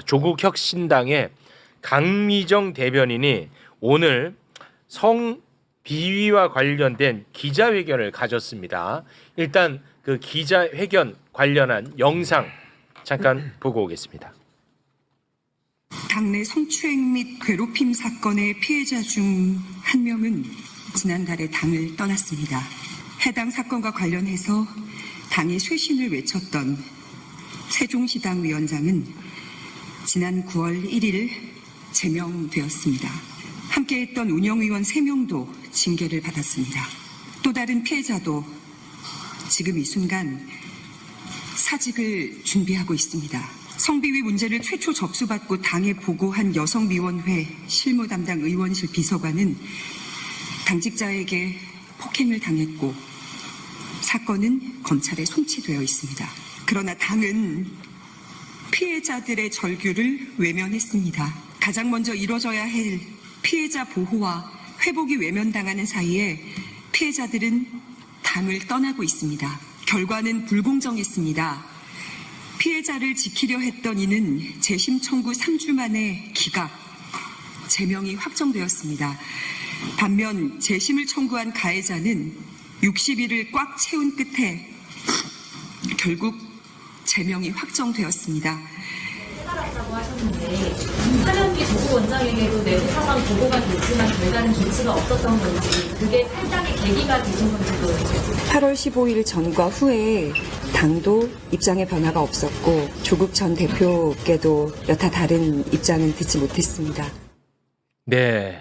조국 혁신당의 강미정 대변인이 오늘 성비위와 관련된 기자회견을 가졌습니다. 일단 그 기자회견 관련한 영상 잠깐 보고 오겠습니다. 당내 성추행 및 괴롭힘 사건의 피해자 중 한 명은 지난달에 당을 떠났습니다. 해당 사건과 관련해서 당의 쇄신을 외쳤던 세종시당 위원장은 지난 9월 1일 제명되었습니다. 함께했던 운영위원 3명도 징계를 받았습니다. 또 다른 피해자도 지금 이 순간 사직을 준비하고 있습니다. 성비위 문제를 최초 접수받고 당에 보고한 여성위원회 실무 담당 의원실 비서관은 당직자에게 폭행을 당했고 사건은 검찰에 송치되어 있습니다. 그러나 당은 피해자들의 절규를 외면했습니다. 가장 먼저 이뤄져야 할 피해자 보호와 회복이 외면당하는 사이에 피해자들은 당을 떠나고 있습니다. 결과는 불공정했습니다. 피해자를 지키려 했던 이는 재심 청구 3주 만에 기각, 제명이 확정되었습니다. 반면 재심을 청구한 가해자는 60일을 꽉 채운 끝에 결국 제명이 확정되었습니다. 해달라고 하셨는데 사면기 조국 원장에게도 내부 상황 보고가 됐지만 별다른 조치가 없었던 건지 그게 탈당의 계기가 되신 건지도 8월 15일 전과 후에 당도 입장의 변화가 없었고 조국 전 대표께도 여타 다른 입장은 듣지 못했습니다. 네.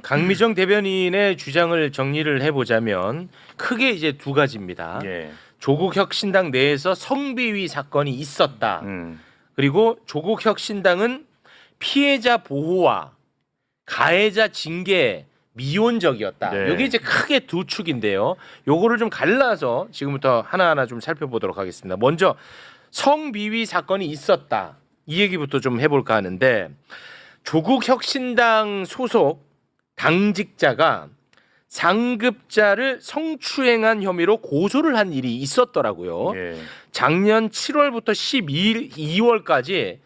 강미정 대변인의 주장을 정리를 해보자면 크게 이제 두 가지입니다. 예. 조국 혁신당 내에서 성비위 사건이 있었다. 그리고 조국 혁신당은 피해자 보호와 가해자 징계에 미온적이었다. 네. 여기 이제 크게 두 축인데요. 요거를 좀 갈라서 지금부터 하나하나 좀 살펴보도록 하겠습니다. 먼저 성비위 사건이 있었다. 이 얘기부터 좀 해볼까 하는데 조국 혁신당 소속 당직자가 상급자를 성추행한 혐의로 고소를 한 일이 있었더라고요. 예. 작년 7월부터 2월까지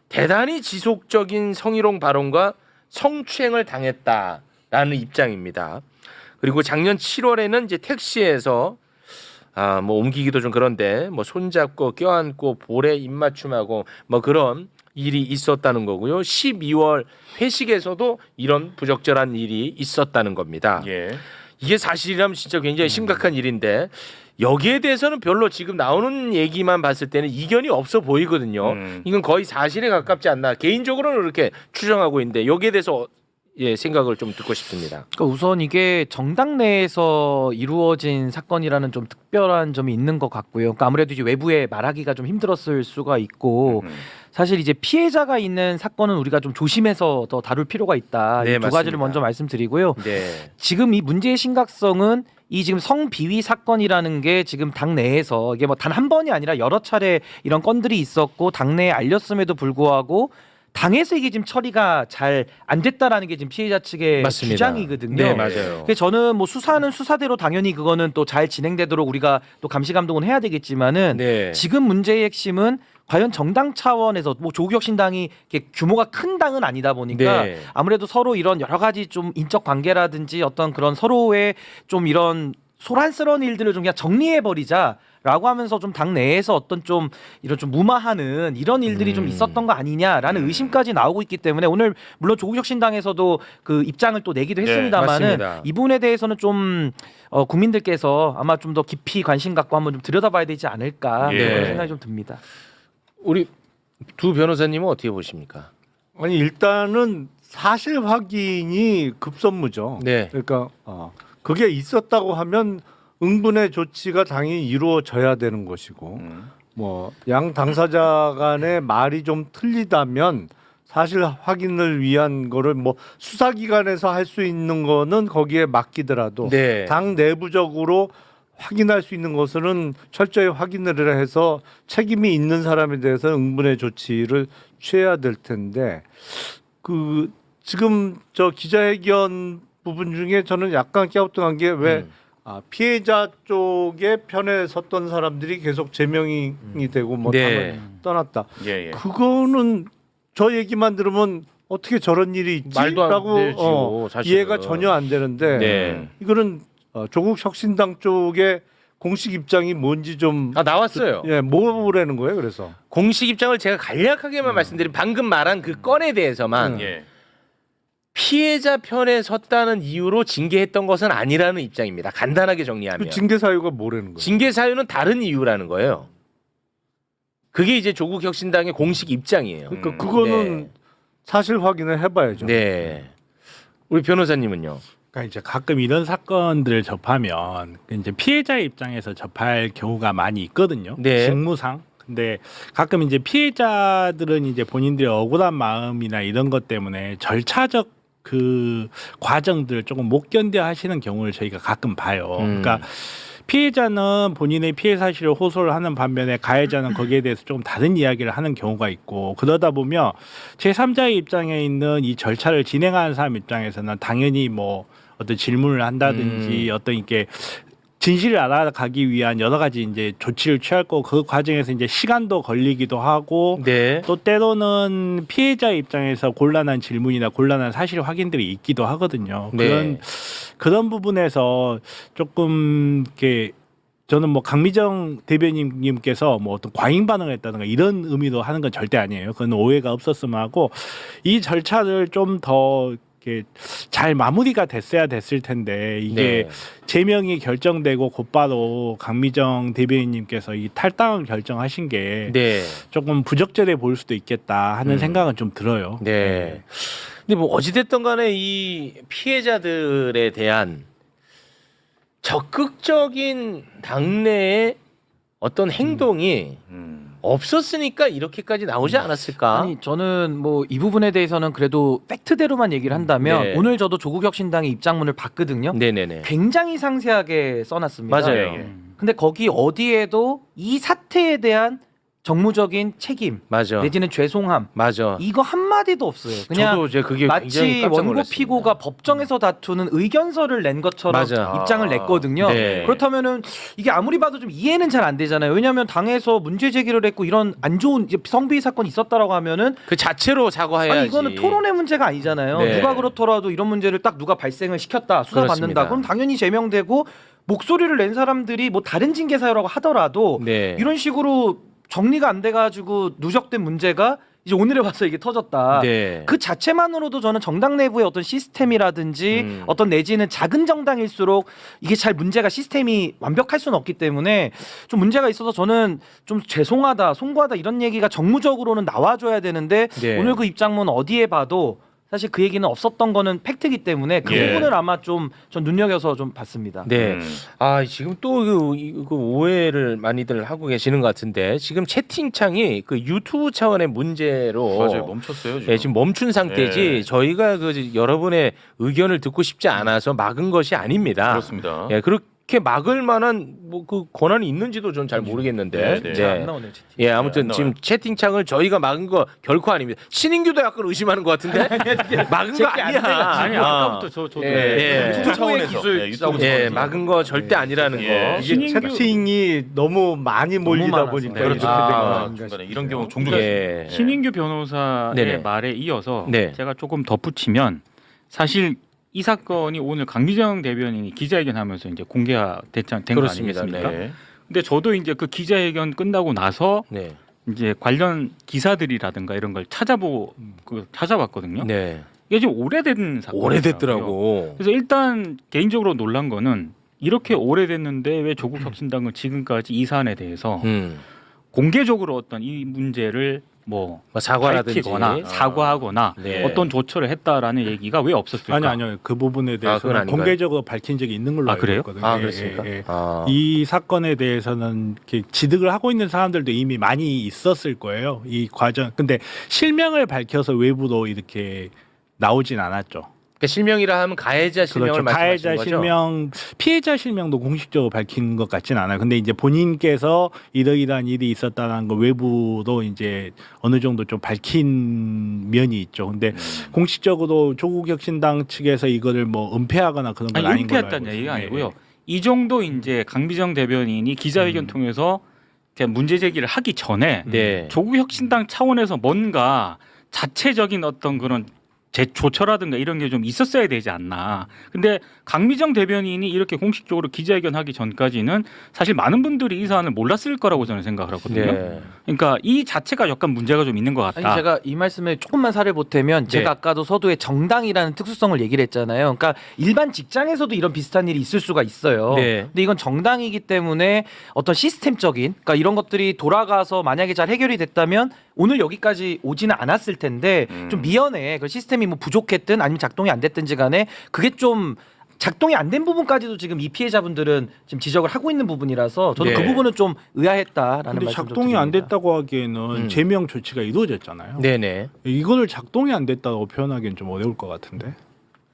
대단히 지속적인 성희롱 발언과 성추행을 당했다라는 입장입니다. 그리고 작년 7월에는 이제 택시에서 뭐 옮기기도 좀 그런데 뭐 손잡고 껴안고 볼에 입맞춤하고 뭐 그런 일이 있었다는 거고요. 12월 회식에서도 이런 부적절한 일이 있었다는 겁니다. 예. 이게 사실이라면 진짜 굉장히 심각한 일인데 여기에 대해서는 별로 지금 나오는 얘기만 봤을 때는 이견이 없어 보이거든요. 이건 거의 사실에 가깝지 않나 개인적으로는 그렇게 추정하고 있는데 여기에 대해서 생각을 좀 듣고 싶습니다. 그러니까 우선 이게 정당 내에서 이루어진 사건이라는 좀 특별한 점이 있는 것 같고요. 그러니까 아무래도 이제 외부에 말하기가 좀 힘들었을 수가 있고 사실 이제 피해자가 있는 사건은 우리가 좀 조심해서 더 다룰 필요가 있다. 네, 이 두 가지를 맞습니다. 먼저 말씀드리고요. 네. 지금 이 문제의 심각성은 이 지금 성비위 사건이라는 게 지금 당 내에서 이게 뭐 단 한 번이 아니라 여러 차례 이런 건들이 있었고 당내에 알렸음에도 불구하고 당에서 이게 지금 처리가 잘 안 됐다라는 게 지금 피해자 측의 맞습니다. 주장이거든요. 네, 맞아요. 그래서 저는 뭐 수사는 수사대로 당연히 그거는 또 잘 진행되도록 우리가 또 감시 감독은 해야 되겠지만은 네. 지금 문제의 핵심은 과연 정당 차원에서 뭐 조국혁신당이 이렇게 규모가 큰 당은 아니다 보니까 네. 아무래도 서로 이런 여러 가지 좀 인적 관계라든지 어떤 그런 서로의 좀 이런 소란스러운 일들을 좀 그냥 정리해 버리자라고 하면서 좀 당 내에서 어떤 좀 이런 좀 무마하는 이런 일들이 좀 있었던 거 아니냐라는 의심까지 나오고 있기 때문에 오늘 물론 조국혁신당에서도 그 입장을 또 내기도 네, 했습니다만은 맞습니다. 이 부분에 대해서는 좀 국민들께서 아마 좀 더 깊이 관심 갖고 한번 좀 들여다봐야 되지 않을까 예. 그런 생각이 좀 듭니다. 우리 두 변호사님은 어떻게 보십니까? 아니 일단은 사실 확인이 급선무죠. 네. 그러니까 그게 있었다고 하면 응분의 조치가 당연히 이루어져야 되는 것이고 뭐 양 당사자 간의 말이 좀 틀리다면 사실 확인을 위한 거를 뭐 수사기관에서 할 수 있는 거는 거기에 맡기더라도 네. 당 내부적으로 확인할 수 있는 것은 철저히 확인을 해서 책임이 있는 사람에 대해서 응분의 조치를 취해야 될 텐데 그 지금 저 기자회견 부분 중에 저는 약간 갸우뚱한 게 왜 피해자 쪽의 편에 섰던 사람들이 계속 제명이 되고 뭐 네. 당을 떠났다. 예, 예. 그거는 저 얘기만 들으면 어떻게 저런 일이 말도 안 있지라고 되죠, 사실은. 이해가 전혀 안 되는데 네. 이거는 조국 혁신당 쪽의 공식 입장이 뭔지 좀 나왔어요. 예, 뭐라는 거예요? 그래서 공식 입장을 제가 간략하게만 말씀드린 방금 말한 그 건에 대해서만 예. 피해자 편에 섰다는 이유로 징계했던 것은 아니라는 입장입니다. 간단하게 정리하면. 그 징계 사유가 뭐라는 거예요? 징계 사유는 다른 이유라는 거예요. 그게 이제 조국 혁신당의 공식 입장이에요. 그러니까 그거는 네. 사실 확인을 해봐야죠. 네. 우리 변호사님은요. 그러니까 이제 가끔 이런 사건들을 접하면 이제 피해자 입장에서 접할 경우가 많이 있거든요. 네. 직무상. 근데 가끔 이제 피해자들은 이제 본인들의 억울한 마음이나 이런 것 때문에 절차적 그 과정들을 조금 못 견뎌 하시는 경우를 저희가 가끔 봐요. 그러니까 피해자는 본인의 피해 사실을 호소를 하는 반면에 가해자는 거기에 대해서 조금 다른 이야기를 하는 경우가 있고 그러다 보면 제3자의 입장에 있는 이 절차를 진행하는 사람 입장에서는 당연히 뭐 어떤 질문을 한다든지 어떤 이렇게 진실을 알아가기 위한 여러 가지 이제 조치를 취할 거고 그 과정에서 이제 시간도 걸리기도 하고 네. 또 때로는 피해자 입장에서 곤란한 질문이나 곤란한 사실 확인들이 있기도 하거든요. 네. 그런 부분에서 조금 이렇게 저는 뭐 강미정 대변인님께서 뭐 어떤 과잉 반응을 했다든가 이런 의미로 하는 건 절대 아니에요. 그건 오해가 없었으면 하고 이 절차를 좀 더 이렇게 잘 마무리가 됐어야 됐을 텐데 이게 네. 제명이 결정되고 곧바로 강미정 대변인님께서 이 탈당을 결정하신 게 네. 조금 부적절해 보일 수도 있겠다 하는 생각은 좀 들어요. 네. 근데 뭐 어찌됐든 간에 이 피해자들에 대한 적극적인 당내의 어떤 행동이 없었으니까 이렇게까지 나오지 않았을까? 아니 저는 뭐 이 부분에 대해서는 그래도 팩트대로만 얘기를 한다면 네. 오늘 저도 조국 혁신당의 입장문을 봤거든요. 네네네. 굉장히 상세하게 써놨습니다. 맞아요. 근데 거기 어디에도 이 사태에 대한 정무적인 책임 맞아. 내지는 죄송함 맞아. 이거 한 마디도 없어요. 그냥 저도 이제 그게 굉장히 마치 깜짝 원고 놀랐습니다. 피고가 법정에서 다투는 의견서를 낸 것처럼 맞아. 입장을 냈거든요. 네. 그렇다면은 이게 아무리 봐도 좀 이해는 잘 안 되잖아요. 왜냐하면 당에서 문제 제기를 했고 이런 안 좋은 이제 성비위 사건이 있었다라고 하면은 그 자체로 사과해야지. 아니 이거는 토론의 문제가 아니잖아요. 네. 누가 그렇더라도 이런 문제를 딱 누가 발생을 시켰다 수사받는다. 그렇습니다. 그럼 당연히 제명되고 목소리를 낸 사람들이 뭐 다른 징계 사유라고 하더라도 네. 이런 식으로 정리가 안 돼가지고 누적된 문제가 이제 오늘에 와서 이게 터졌다. 네. 그 자체만으로도 저는 정당 내부의 어떤 시스템이라든지 어떤 내지는 작은 정당일수록 이게 잘 문제가 시스템이 완벽할 수는 없기 때문에 좀 문제가 있어서 저는 좀 죄송하다, 송구하다 이런 얘기가 정무적으로는 나와줘야 되는데 네. 오늘 그 입장문 어디에 봐도 사실 그 얘기는 없었던 거는 팩트이기 때문에 그 예. 부분을 아마 좀 전 눈여겨서 좀 봤습니다. 네. 아 지금 또 그 오해를 많이들 하고 계시는 것 같은데 지금 채팅창이 그 유튜브 차원의 문제로 맞아요. 멈췄어요 지금. 네, 지금 멈춘 상태지 예. 저희가 그 여러분의 의견을 듣고 싶지 않아서 막은 것이 아닙니다. 그렇습니다. 예, 그렇게 막을 만한 뭐 그 권한이 있는지도 전 잘 모르겠는데. 네, 잘 안 나오네요. 채팅. 예, 아무튼 안 지금 나와요. 채팅창을 저희가 막은 거 결코 아닙니다. 신인규도 약간 의심하는 것 같은데 막은 거 제게 안 아니야. 아니 아까부터 저도 예, 유튜브 차원에서. 기술 네, 유튜브 예, 차원에서. 막은 거 절대 아니라는 예. 거. 이게 채팅이 너무 많이 몰리다 많아서. 보니까 네. 이렇게 된 거 아, 아닌가 중간에 싶어요. 이런 경우 종종 예. 신인규 변호사의 네네. 말에 이어서 네. 제가 조금 덧붙이면 사실 이 사건이 오늘 강미정 대변인이 기자회견하면서 이제 공개가 된 거 그렇습니다. 아니겠습니까? 네. 근데 저도 이제 그 기자회견 끝나고 나서 네. 이제 관련 기사들이라든가 이런 걸 찾아봤거든요. 네. 이게 좀 오래된 사건. 오래됐더라고. 그래서 일단 개인적으로 놀란 거는 이렇게 오래됐는데 왜 조국 혁신당은 지금까지 이 사안에 대해서 공개적으로 어떤 이 문제를 뭐 사과라든지 밝히거나 사과하거나 네. 어떤 조처를 했다라는 얘기가 왜 없었을까? 아니요 그 부분에 그건 대해서는 아닌가요? 공개적으로 밝힌 적이 있는 걸로 아, 알고 그래요? 있거든요. 아 예, 그렇습니까? 예, 예. 아. 이 사건에 대해서는 이렇게 지득을 하고 있는 사람들도 이미 많이 있었을 거예요. 이 과정. 근데 실명을 밝혀서 외부로 이렇게 나오진 않았죠. 그러니까 실명이라 하면 가해자 실명을 그렇죠. 말씀하시는 가해자 거죠? 실명, 피해자 실명도 공식적으로 밝힌 것 같진 않아요. 근데 이제 본인께서 이러이러한 일이 있었다는 거 외부로 이제 어느 정도 좀 밝힌 면이 있죠. 근데 공식적으로 조국 혁신당 측에서 이거를 뭐 은폐하거나 그런 건 아니 아닌 걸로 알고 은폐했다는 얘기가 있어요. 아니고요. 이 정도 이제 강미정 대변인이 기자회견 통해서 이렇게 문제 제기를 하기 전에 네. 조국혁신당 차원에서 뭔가 자체적인 어떤 그런 조처라든가 이런 게 좀 있었어야 되지 않나. 근데 강미정 대변인이 이렇게 공식적으로 기자회견 하기 전까지는 사실 많은 분들이 이 사안을 몰랐을 거라고 저는 생각을 하거든요. 네. 그러니까 이 자체가 약간 문제가 좀 있는 것 같다. 아니 제가 이 말씀에 조금만 살을 보태면 네. 제가 아까도 서두에 정당이라는 특수성을 얘기를 했잖아요. 그러니까 일반 직장에서도 이런 비슷한 일이 있을 수가 있어요. 네. 근데 이건 정당이기 때문에 어떤 시스템적인 그러니까 이런 것들이 돌아가서 만약에 잘 해결이 됐다면 오늘 여기까지 오지는 않았을 텐데 좀 미연에 그 시스템이 뭐 부족했든 아니면 작동이 안 됐든지 간에 그게 좀 작동이 안 된 부분까지도 지금 이 피해자분들은 지금 지적을 하고 있는 부분이라서 저도 네. 그 부분은 좀 의아했다라는 근데 말씀 좀 작동이 안 드립니다. 됐다고 하기에는 제명 조치가 이루어졌잖아요. 네네. 이거를 작동이 안 됐다고 표현하기는 좀 어려울 것 같은데.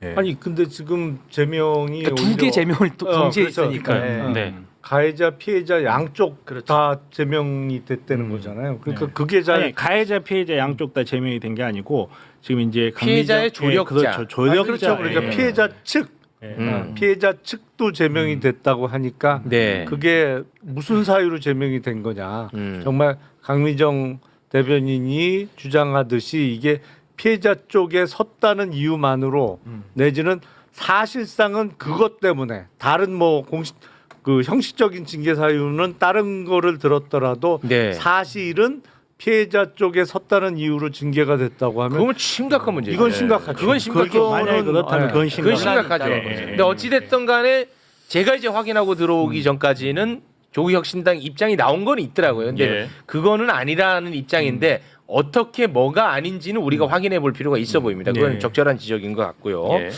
예. 아니 근데 지금 제명이 그러니까 두 개 오히려 제명을 또 동시에 그렇죠. 있으니까. 그러니까, 네. 가해자 피해자 양쪽 그렇죠. 다 제명이 됐다는 거잖아요. 그러니까 그게 잘 아니, 가해자 피해자 양쪽 다 제명이 된 게 아니고 지금 이제 피해자의 조력자. 그렇죠. 조력자. 그렇죠. 그러니까 예. 피해자 측 예. 피해자 측도 제명이 됐다고 하니까 네. 그게 무슨 사유로 제명이 된 거냐. 음. 정말 강미정 대변인이 주장하듯이 이게 피해자 쪽에 섰다는 이유만으로 내지는 사실상은 그것 때문에 다른 뭐 공식 그 형식적인 징계 사유는 다른 거를 들었더라도 네. 사실은 피해자 쪽에 섰다는 이유로 징계가 됐다고 하면 그건 심각한 문제죠. 이건 심각하죠. 그건 심각해요. 만약에 그렇다면 그건 그건 심각하죠. 심각하죠. 예. 근데 어찌 됐든 간에 제가 이제 확인하고 들어오기 전까지는 조국혁신당 입장이 나온 건 있더라고요. 근데 예. 그거는 아니라는 입장인데 어떻게 뭐가 아닌지는 우리가 확인해 볼 필요가 있어 보입니다. 그건 예. 적절한 지적인 것 같고요. 예.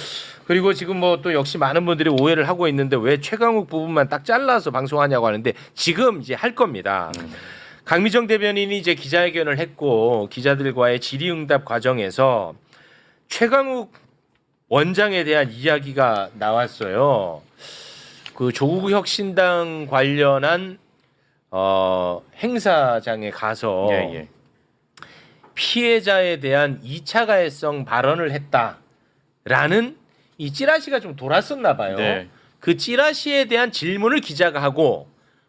그리고 지금 뭐 또 역시 많은 분들이 오해를 하고 있는데 왜 최강욱 부분만 딱 잘라서 방송하냐고 하는데 지금 이제 할 겁니다. 강미정 대변인이 이제 기자회견을 했고 기자들과의 질의응답 과정에서 최강욱 원장에 대한 이야기가 나왔어요. 그 조국혁신당 관련한 행사장에 가서 피해자에 대한 2차 가해성 발언을 했다라는 이 찌라시가 좀 돌았었나 봐요. 네. 그 찌라시에 대한 질문을 기자가 하고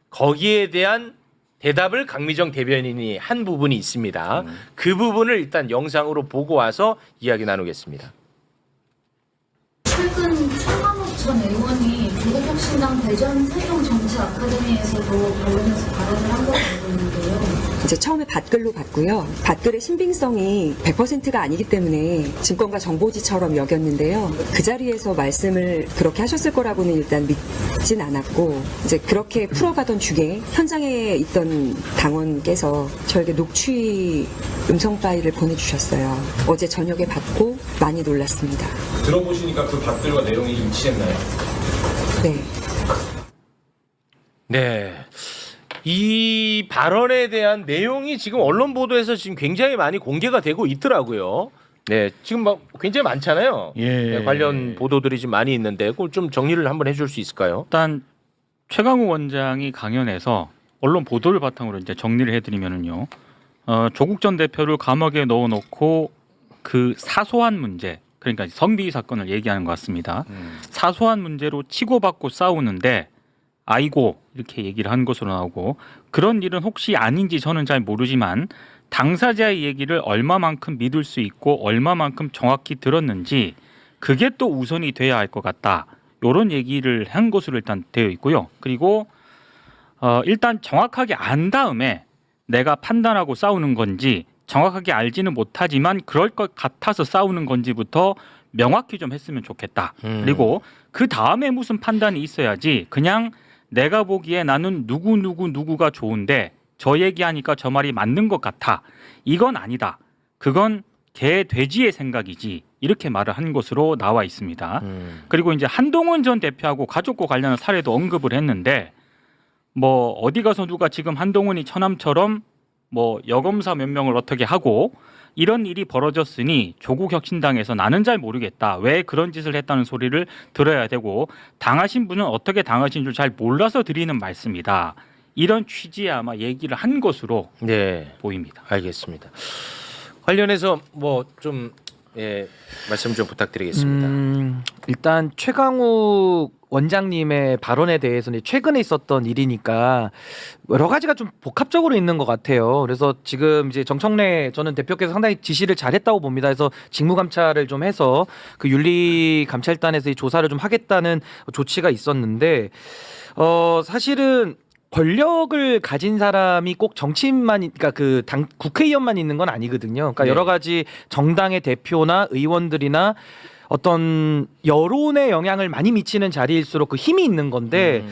거기에 대한 대답을 강미정 대변인이 한 부분이 있습니다. 그 부분을 일단 영상으로 보고 와서 이야기 나누겠습니다. 최근 최강욱 전 의원이 조국혁신당 대전 세종 정치 아카데미에서도 관련해서 발언을 한 것으로 알고 있는데요. 이제 처음에 밭글로 봤고요. 밭글의 신빙성이 100%가 아니기 때문에 증권가 정보지처럼 여겼는데요. 그 자리에서 말씀을 그렇게 하셨을 거라고는 일단 믿진 않았고 이제 그렇게 풀어가던 중에 현장에 있던 당원께서 저에게 녹취 음성 파일을 보내주셨어요. 어제 저녁에 받고 많이 놀랐습니다. 들어보시니까 그 밥들과 내용이 일치했나요? 네. 네. 이 발언에 대한 내용이 지금 언론 보도에서 지금 굉장히 많이 공개가 되고 있더라고요. 네, 지금 막 굉장히 많잖아요. 네, 관련 보도들이 지금 많이 있는데 그걸 좀 정리를 한번 해줄 수 있을까요? 일단 최강욱 원장이 강연에서 언론 보도를 바탕으로 이제 정리를 해드리면은요, 조국 전 대표를 감옥에 넣어놓고 그 사소한 문제, 그러니까 성비위 사건을 얘기하는 것 같습니다. 사소한 문제로 치고받고 싸우는데 아이고 이렇게 얘기를 한 것으로 나오고 그런 일은 혹시 아닌지 저는 잘 모르지만 당사자의 얘기를 얼마만큼 믿을 수 있고 얼마만큼 정확히 들었는지 그게 또 우선이 돼야 할 것 같다. 이런 얘기를 한 것으로 일단 되어 있고요. 그리고 일단 정확하게 안 다음에 내가 판단하고 싸우는 건지 정확하게 알지는 못하지만 그럴 것 같아서 싸우는 건지부터 명확히 좀 했으면 좋겠다. 그리고 그 다음에 무슨 판단이 있어야지 그냥 내가 보기에 나는 누구가 좋은데 저 얘기하니까 저 말이 맞는 것 같아. 이건 아니다. 그건 개 돼지의 생각이지. 이렇게 말을 한 것으로 나와 있습니다. 그리고 이제 한동훈 전 대표하고 가족과 관련한 사례도 언급을 했는데 뭐 어디 가서 누가 지금 한동훈이 처남처럼 뭐 여검사 몇 명을 어떻게 하고 이런 일이 벌어졌으니 조국혁신당에서 나는 잘 모르겠다. 왜 그런 짓을 했다는 소리를 들어야 되고 당하신 분은 어떻게 당하신 줄 잘 몰라서 드리는 말씀이다. 이런 취지의 아마 얘기를 한 것으로 네, 보입니다. 알겠습니다. 관련해서 뭐 좀 예, 말씀 좀 부탁드리겠습니다. 일단 최강욱 원장님의 발언에 대해서는 최근에 있었던 일이니까 여러 가지가 좀 복합적으로 있는 것 같아요. 그래서 지금 이제 정청래 저는 대표께서 상당히 지시를 잘했다고 봅니다. 그래서 직무감찰을 좀 해서 그 윤리감찰단에서 이 조사를 좀 하겠다는 조치가 있었는데 사실은 권력을 가진 사람이 꼭 정치인만, 그러니까 그 당 국회의원만 있는 건 아니거든요. 그러니까 네. 여러 가지 정당의 대표나 의원들이나 어떤 여론에 영향을 많이 미치는 자리일수록 그 힘이 있는 건데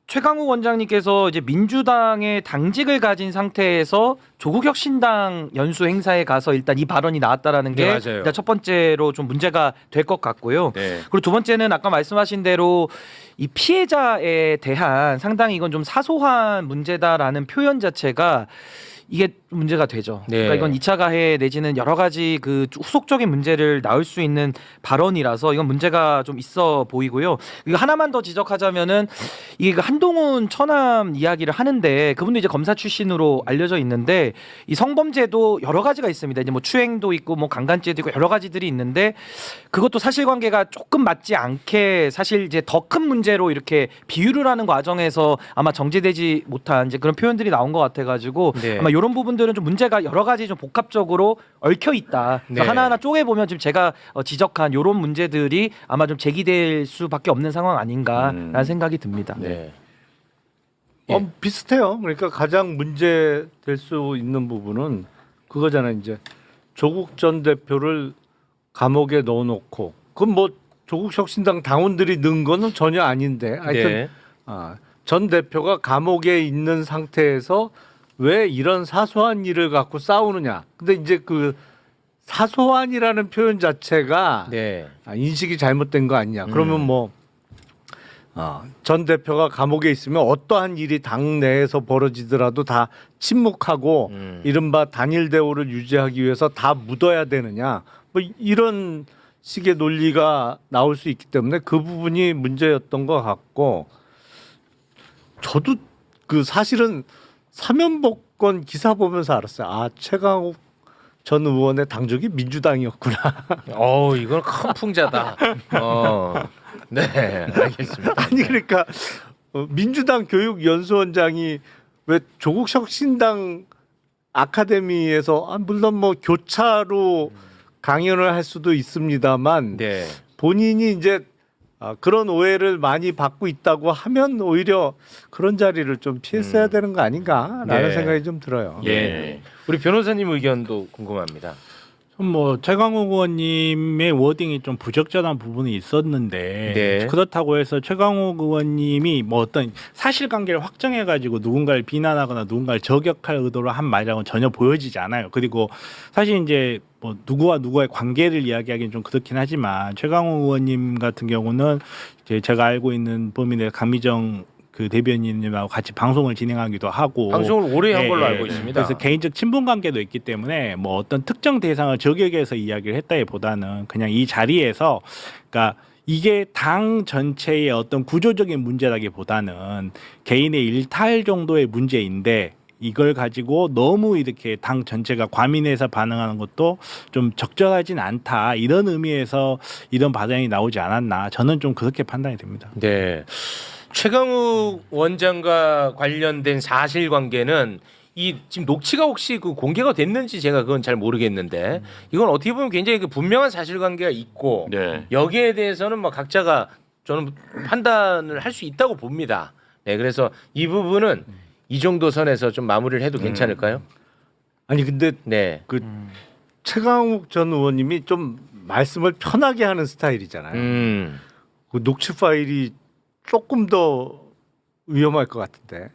최강욱 원장님께서 이제 민주당의 당직을 가진 상태에서 조국혁신당 연수 행사에 가서 일단 이 발언이 나왔다라는 게 네, 맞아요. 일단 첫 번째로 좀 문제가 될 것 같고요. 네. 그리고 두 번째는 아까 말씀하신 대로 이 피해자에 대한 상당히 이건 좀 사소한 문제다라는 표현 자체가 이게 문제가 되죠. 네. 그러니까 이건 2차 가해 내지는 여러 가지 그 후속적인 문제를 낳을 수 있는 발언이라서 이건 문제가 좀 있어 보이고요. 이거 하나만 더 지적하자면은 이게 그 한동훈 처남 이야기를 하는데 그분도 이제 검사 출신으로 알려져 있는데 이 성범죄도 여러 가지가 있습니다. 이제 뭐 추행도 있고 뭐 강간죄도 있고 여러 가지들이 있는데 그것도 사실관계가 조금 맞지 않게 사실 이제 더 큰 문제로 이렇게 비유를 하는 과정에서 아마 정제되지 못한 이제 그런 표현들이 나온 것 같아가지고 네. 아마 이런 부분들은 좀 문제가 여러 가지 좀 복합적으로 얽혀 있다. 네. 하나하나 쪼개 보면 지금 제가 지적한 이런 문제들이 아마 좀 제기될 수밖에 없는 상황 아닌가라는 생각이 듭니다. 네. 비슷해요. 그러니까 가장 문제 될 수 있는 부분은 그거잖아요. 이제 조국 전 대표를 감옥에 넣어놓고 그건 뭐 조국 혁신당 당원들이 넣은 거는 전혀 아닌데 하여튼 네. 전 대표가 감옥에 있는 상태에서 왜 이런 사소한 일을 갖고 싸우느냐. 근데 이제 그 사소한이라는 표현 자체가 네. 인식이 잘못된 거 아니냐. 그러면 뭐 전 대표가 감옥에 있으면 어떠한 일이 당 내에서 벌어지더라도 다 침묵하고 이른바 단일 대우를 유지하기 위해서 다 묻어야 되느냐. 뭐 이런 식의 논리가 나올 수 있기 때문에 그 부분이 문제였던 것 같고 저도 그 사실은 사면복권 기사 보면서 알았어요. 아, 최강욱 전 의원의 당적이 민주당이었구나. 이건 큰 풍자다. 네, 알겠습니다. 아니 그러니까 민주당 교육연수원장이 왜 조국혁신당 아카데미에서 물론 뭐 교차로 강연을 할 수도 있습니다만 네. 본인이 이제 그런 오해를 많이 받고 있다고 하면 오히려 그런 자리를 좀 피했어야 되는 거 아닌가라는 네. 생각이 좀 들어요. 예. 우리 변호사님 의견도 궁금합니다. 뭐 최강욱 의원님의 워딩이 좀 부적절한 부분이 있었는데 네. 그렇다고 해서 최강욱 의원님이 뭐 어떤 사실관계를 확정해가지고 누군가를 비난하거나 누군가를 저격할 의도로 한 말이라고는 전혀 보여지지 않아요. 그리고 사실 이제 뭐 누구와 누구의 관계를 이야기하기는 좀 그렇긴 하지만 최강욱 의원님 같은 경우는 이제 제가 알고 있는 범위 내 강미정 그 대변인님하고 같이 방송을 진행하기도 하고 방송을 오래 한 예, 걸로 예. 알고 있습니다. 그래서 개인적 친분 관계도 있기 때문에 뭐 어떤 특정 대상을 저격해서 이야기를 했다기보다는 그냥 이 자리에서 그러니까 이게 당 전체의 어떤 구조적인 문제라기보다는 개인의 일탈 정도의 문제인데 이걸 가지고 너무 이렇게 당 전체가 과민해서 반응하는 것도 좀 적절하진 않다 이런 의미에서 이런 발언이 나오지 않았나 저는 좀 그렇게 판단이 됩니다. 네. 최강욱 원장과 관련된 사실관계는 이 지금 녹취가 혹시 그 공개가 됐는지 제가 그건 잘 모르겠는데 이건 어떻게 보면 굉장히 그 분명한 사실관계가 있고 여기에 대해서는 뭐 각자가 저는 판단을 할 수 있다고 봅니다. 네, 그래서 이 부분은 이 정도 선에서 좀 마무리를 해도 괜찮을까요? 아니 근데 네. 그 최강욱 전 의원님이 좀 말씀을 편하게 하는 스타일이잖아요. 그 녹취 파일이 조금 더 위험할 것 같은데.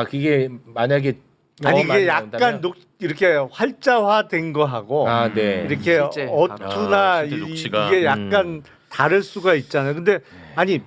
그게 만약에 아니 많이 이게 약간 나온다면? 이렇게 활자화된 거하고 네. 이렇게 실제 어투나 실제 녹취가. 이게 약간 다를 수가 있잖아요. 근데 아니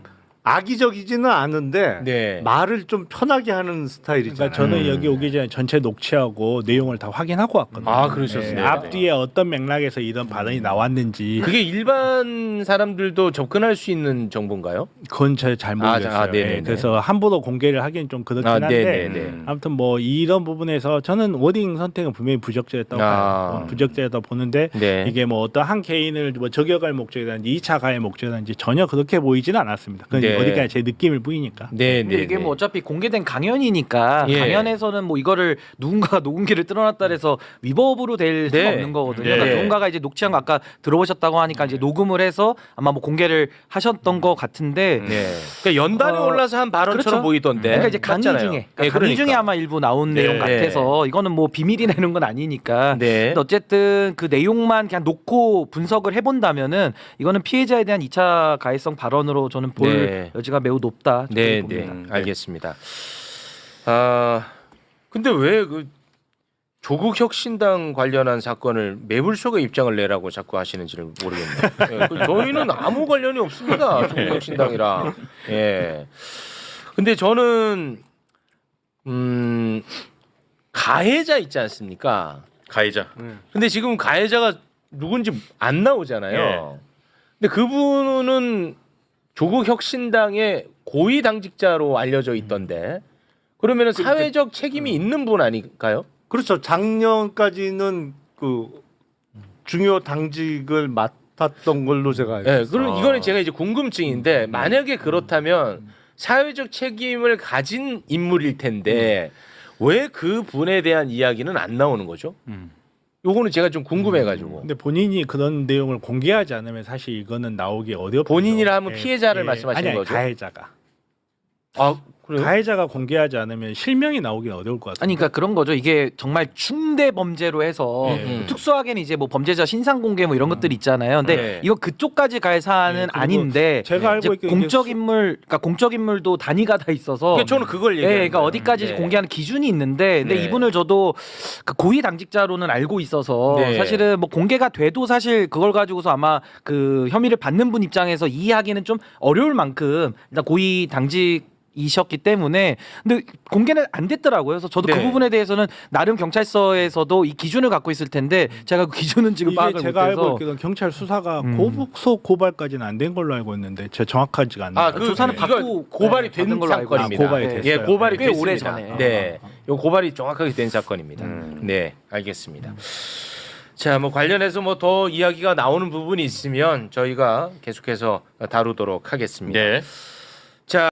악의적이지는 않은데 네. 말을 좀 편하게 하는 스타일이잖아요. 그러니까 저는 여기 오기 전에 전체 녹취하고 내용을 다 확인하고 왔거든요. 아, 그러셨어요? 네, 앞뒤에 어떤 맥락에서 이런 발언이 나왔는지 그게 일반 사람들도 접근할 수 있는 정보인가요? 그건 잘 모르겠어요. 네네네. 네, 그래서 함부로 공개를 하기는 좀 그렇긴 아, 한데 네네네. 아무튼 뭐 이런 부분에서 저는 워딩 선택은 분명히 부적절했다고 봐요. 부적절하다고 보는데 네. 이게 뭐 어떤 한 개인을 뭐 저격할 목적이라든지 2차 가해 목적이라든지 전혀 그렇게 보이지는 않았습니다. 그건 네. 어디까지 제 느낌일 뿐이니까. 네, 근데 네. 이게 뭐 어차피 공개된 강연이니까 예. 강연에서는 뭐 이거를 누군가가 녹음기를 뚫어놨다 해서 위법으로 될 수가 네. 없는 거거든요. 네. 그러니까 누군가가 이제 녹취한 거 아까 들어보셨다고 하니까 이제 녹음을 해서 아마 뭐 공개를 하셨던 것 같은데 네. 그러니까 연단에 올라서 한 발언처럼 그렇죠. 보이던데. 그러니까 이제 강의 맞잖아요. 중에 네, 그러니까 강의 중에 그러니까. 아마 일부 나온 네. 내용 같아서 이거는 뭐 비밀이나 이런 건 아니니까. 네. 근데 어쨌든 그 내용만 그냥 놓고 분석을 해본다면은 이거는 피해자에 대한 2차 가해성 발언으로 저는 볼 네. 여지가 매우 높다. 네, 봅니다. 네. 알겠습니다. 아, 근데 왜 그 조국 혁신당 관련한 사건을 매불쇼가 입장을 내라고 자꾸 하시는지를 모르겠네요. 예, 그 저희는 아무 관련이 없습니다. 조국 혁신당이랑. 예. 근데 저는 가해자 있지 않습니까? 가해자. 근데 지금 가해자가 누군지 안 나오잖아요. 근데 그분은 조국 혁신당의 고위 당직자로 알려져 있던데 그러면은 사회적 책임이 있는 분 아닐까요? 그렇죠. 작년까지는 그 중요 당직을 맡았던 걸로 제가 알고 예, 있어요. 그럼 이거는 제가 이제 궁금증인데 만약에 그렇다면 사회적 책임을 가진 인물일 텐데 왜 그 분에 대한 이야기는 안 나오는 거죠? 요거는 제가 좀 궁금해가지고. 근데 본인이 그런 내용을 공개하지 않으면 사실 이거는 나오기 어렵죠. 본인이라 하면 피해자를 말씀하시는 아니, 거죠? 가해자가. 아 그래요? 가해자가 공개하지 않으면 실명이 나오기 어려울 것 같아요. 아니 그러니까 그런 거죠. 이게 정말 중대 범죄로 해서 특수하게는 이제 뭐 범죄자 신상 공개 뭐 이런 것들이 있잖아요. 근데 네. 이거 그쪽까지 갈 사안은 그리고 아닌데 제가 이제 알고 있기로 공적 인물, 그러니까 공적 인물도 단위가 다 있어서. 그러니까 저는 그걸 얘기하는 그러니까 거예요. 어디까지 네. 공개하는 기준이 있는데, 근데 네. 이분을 저도 그 고위 당직자로는 알고 있어서 네. 사실은 뭐 공개가 돼도 사실 그걸 가지고서 아마 그 혐의를 받는 분 입장에서 이해하기는 좀 어려울 만큼 일단 고위 당직 이셨기 때문에 근데 공개는 안 됐더라고요. 그래서 저도 네. 그 부분에 대해서는 나름 경찰서에서도 이 기준을 갖고 있을 텐데 제가 그 기준은 지금 이게 파악을 제가 알고 못해서 있기로는 경찰 수사가 고소 고발까지는 안 된 걸로 알고 있는데 제가 정확하지가 않네요. 아, 그 조사는 이거 받고 고발이 된 받은 걸로 알고 사건입니다. 있어요. 고발이 됐어요. 예, 고발이 꽤 오래 됐습니다. 전에. 네, 요 고발이 정확하게 된 사건입니다. 네, 알겠습니다. 자, 뭐 관련해서 뭐 더 이야기가 나오는 부분이 있으면 저희가 계속해서 다루도록 하겠습니다. 네. 자.